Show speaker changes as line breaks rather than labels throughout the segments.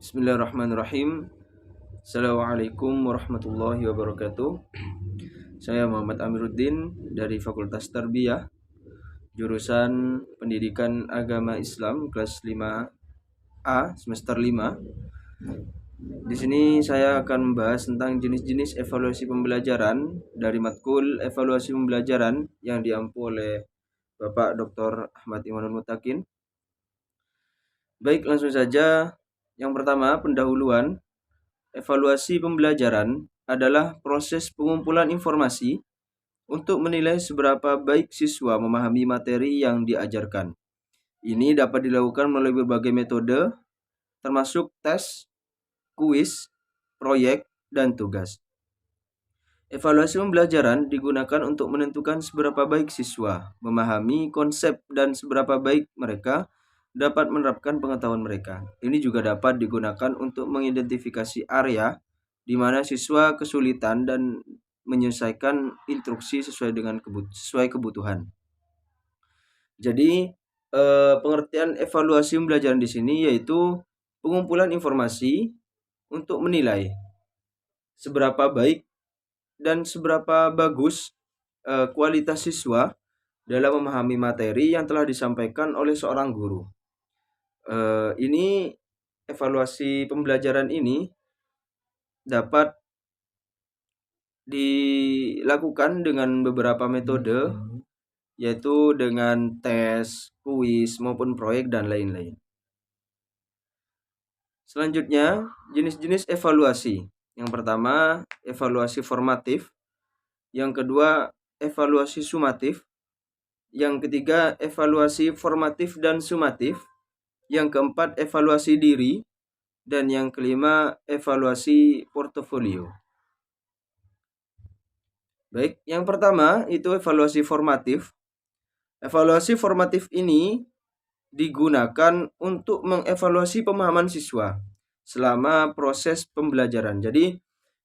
Bismillahirrahmanirrahim. Assalamualaikum warahmatullahi wabarakatuh. Saya Muhammad Amiruddin dari Fakultas Tarbiyah, jurusan Pendidikan Agama Islam kelas 5A semester 5. Di sini saya akan membahas tentang jenis-jenis evaluasi pembelajaran dari matkul evaluasi pembelajaran yang diampu oleh Bapak Dr. Ahmad Imanul Mutakin. Baik, langsung saja. Yang pertama, pendahuluan. Evaluasi pembelajaran adalah proses pengumpulan informasi untuk menilai seberapa baik siswa memahami materi yang diajarkan. Ini dapat dilakukan melalui berbagai metode, termasuk tes, kuis, proyek, dan tugas. Evaluasi pembelajaran digunakan untuk menentukan seberapa baik siswa memahami konsep dan seberapa baik mereka dapat menerapkan pengetahuan mereka. Ini juga dapat digunakan untuk mengidentifikasi area di mana siswa kesulitan dan menyelesaikan instruksi sesuai kebutuhan. Jadi pengertian evaluasi pembelajaran di sini yaitu pengumpulan informasi untuk menilai seberapa baik dan seberapa bagus kualitas siswa dalam memahami materi yang telah disampaikan oleh seorang guru. Ini evaluasi pembelajaran ini dapat dilakukan dengan beberapa metode, yaitu dengan tes, kuis, maupun proyek, dan lain-lain. Selanjutnya, jenis-jenis evaluasi. Yang pertama, evaluasi formatif. Yang kedua, evaluasi sumatif. Yang ketiga, evaluasi formatif dan sumatif. Yang keempat, evaluasi diri. Dan yang kelima, evaluasi portofolio. Baik, yang pertama itu evaluasi formatif. Evaluasi formatif ini digunakan untuk mengevaluasi pemahaman siswa selama proses pembelajaran. Jadi,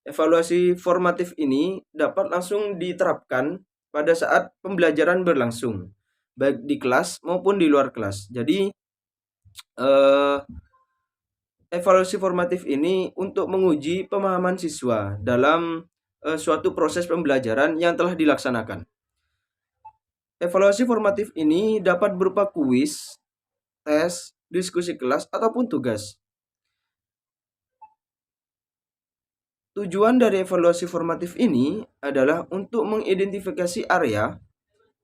evaluasi formatif ini dapat langsung diterapkan pada saat pembelajaran berlangsung, baik di kelas maupun di luar kelas. Jadi, evaluasi formatif ini untuk menguji pemahaman siswa dalam suatu proses pembelajaran yang telah dilaksanakan. Evaluasi formatif ini dapat berupa kuis, tes, diskusi kelas, ataupun tugas. Tujuan dari evaluasi formatif ini adalah untuk mengidentifikasi area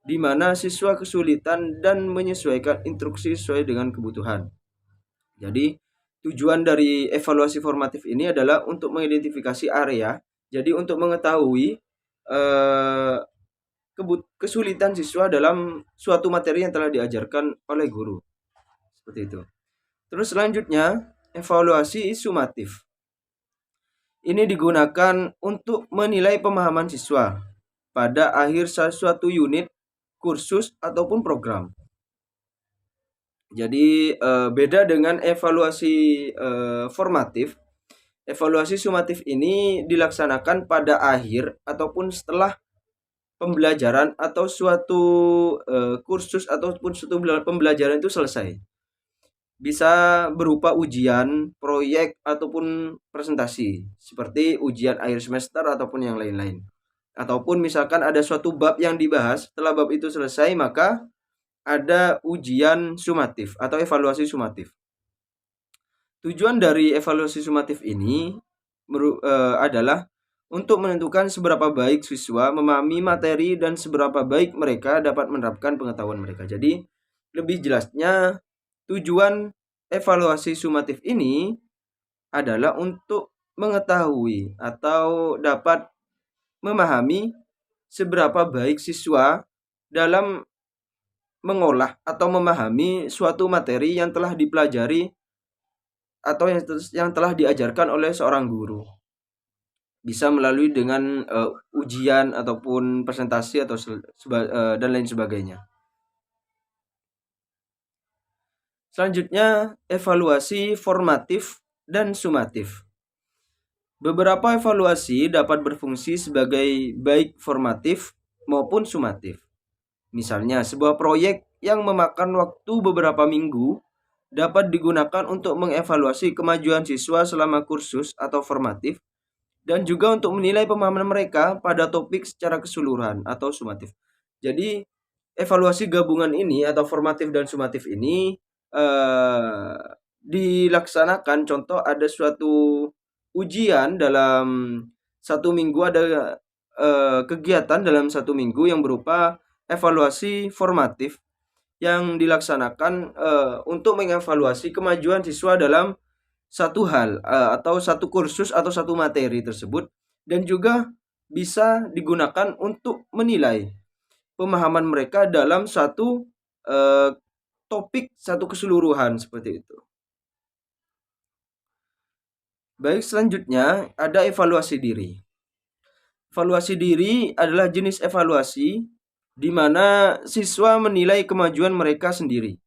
di mana siswa kesulitan dan menyesuaikan instruksi sesuai dengan kebutuhan. Jadi, tujuan dari evaluasi formatif ini adalah untuk mengidentifikasi area, jadi untuk mengetahui kesulitan siswa dalam suatu materi yang telah diajarkan oleh guru. Seperti itu. Terus selanjutnya, evaluasi sumatif. Ini digunakan untuk menilai pemahaman siswa pada akhir suatu unit, kursus, ataupun program. Jadi beda dengan evaluasi formatif. Evaluasi sumatif ini dilaksanakan pada akhir ataupun setelah pembelajaran atau suatu kursus ataupun suatu pembelajaran itu selesai. Bisa berupa ujian, proyek, ataupun presentasi, seperti ujian akhir semester ataupun yang lain-lain. Ataupun misalkan ada suatu bab yang dibahas, setelah bab itu selesai maka ada ujian sumatif atau evaluasi sumatif. Tujuan dari evaluasi sumatif ini adalah untuk menentukan seberapa baik siswa memahami materi dan seberapa baik mereka dapat menerapkan pengetahuan mereka. Jadi, lebih jelasnya, tujuan evaluasi sumatif ini adalah untuk mengetahui atau dapat memahami seberapa baik siswa dalam mengolah atau memahami suatu materi yang telah dipelajari atau yang telah diajarkan oleh seorang guru. Bisa melalui dengan ujian ataupun presentasi atau dan lain sebagainya. Selanjutnya, evaluasi formatif dan sumatif. Beberapa evaluasi dapat berfungsi sebagai baik formatif maupun sumatif. Misalnya, sebuah proyek yang memakan waktu beberapa minggu dapat digunakan untuk mengevaluasi kemajuan siswa selama kursus atau formatif dan juga untuk menilai pemahaman mereka pada topik secara keseluruhan atau sumatif. Jadi evaluasi gabungan ini atau formatif dan sumatif ini dilaksanakan, contoh ada suatu ujian dalam satu minggu, ada kegiatan dalam satu minggu yang berupa evaluasi formatif yang dilaksanakan untuk mengevaluasi kemajuan siswa dalam satu hal atau satu kursus atau satu materi tersebut, dan juga bisa digunakan untuk menilai pemahaman mereka dalam satu topik, satu keseluruhan seperti itu. Baik, selanjutnya ada evaluasi diri. Evaluasi diri adalah jenis evaluasi di mana siswa menilai kemajuan mereka sendiri.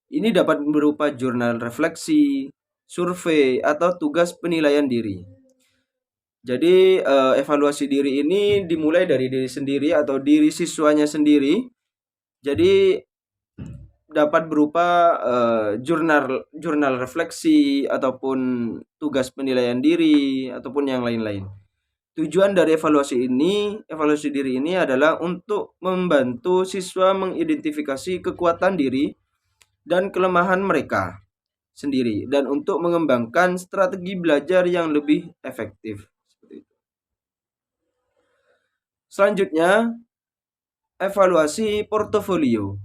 Ini dapat berupa jurnal refleksi, survei, atau tugas penilaian diri. Jadi evaluasi diri ini dimulai dari diri sendiri atau diri siswanya sendiri. Jadi dapat berupa jurnal refleksi ataupun tugas penilaian diri ataupun yang lain-lain. Tujuan dari evaluasi diri ini adalah untuk membantu siswa mengidentifikasi kekuatan diri dan kelemahan mereka sendiri dan untuk mengembangkan strategi belajar yang lebih efektif. Selanjutnya, evaluasi portofolio.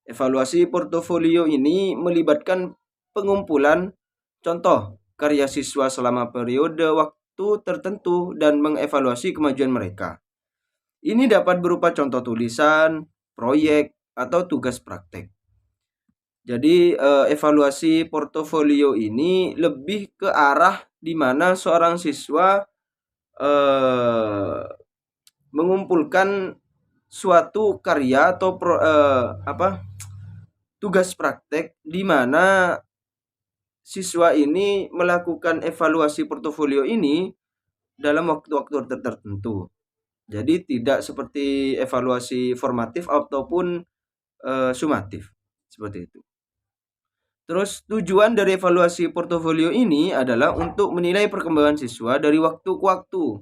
Evaluasi portofolio ini melibatkan pengumpulan contoh karya siswa selama periode waktu tertentu dan mengevaluasi kemajuan mereka. Ini dapat berupa contoh tulisan, proyek, atau tugas praktek. Jadi evaluasi portofolio ini lebih ke arah di mana seorang siswa mengumpulkan suatu karya atau tugas praktek di mana siswa ini melakukan evaluasi portofolio ini dalam waktu-waktu tertentu. Jadi tidak seperti evaluasi formatif ataupun sumatif seperti itu. Terus tujuan dari evaluasi portofolio ini adalah untuk menilai perkembangan siswa dari waktu ke waktu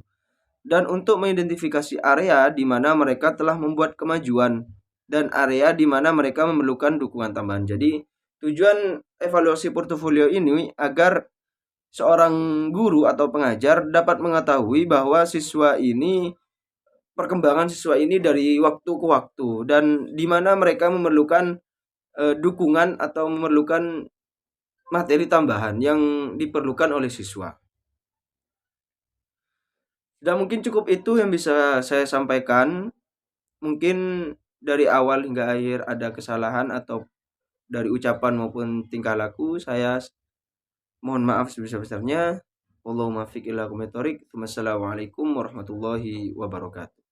dan untuk mengidentifikasi area di mana mereka telah membuat kemajuan dan area di mana mereka memerlukan dukungan tambahan. Jadi tujuan evaluasi portofolio ini agar seorang guru atau pengajar dapat mengetahui bahwa perkembangan siswa ini dari waktu ke waktu dan di mana mereka memerlukan dukungan atau memerlukan materi tambahan yang diperlukan oleh siswa. Dan mungkin cukup itu yang bisa saya sampaikan. Mungkin dari awal hingga akhir ada kesalahan atau dari ucapan maupun tingkah laku, saya mohon maaf sebesar-besarnya. Wallahul muwaffiq ila aqwamit thoriq. Wassalamualaikum warahmatullahi wabarakatuh.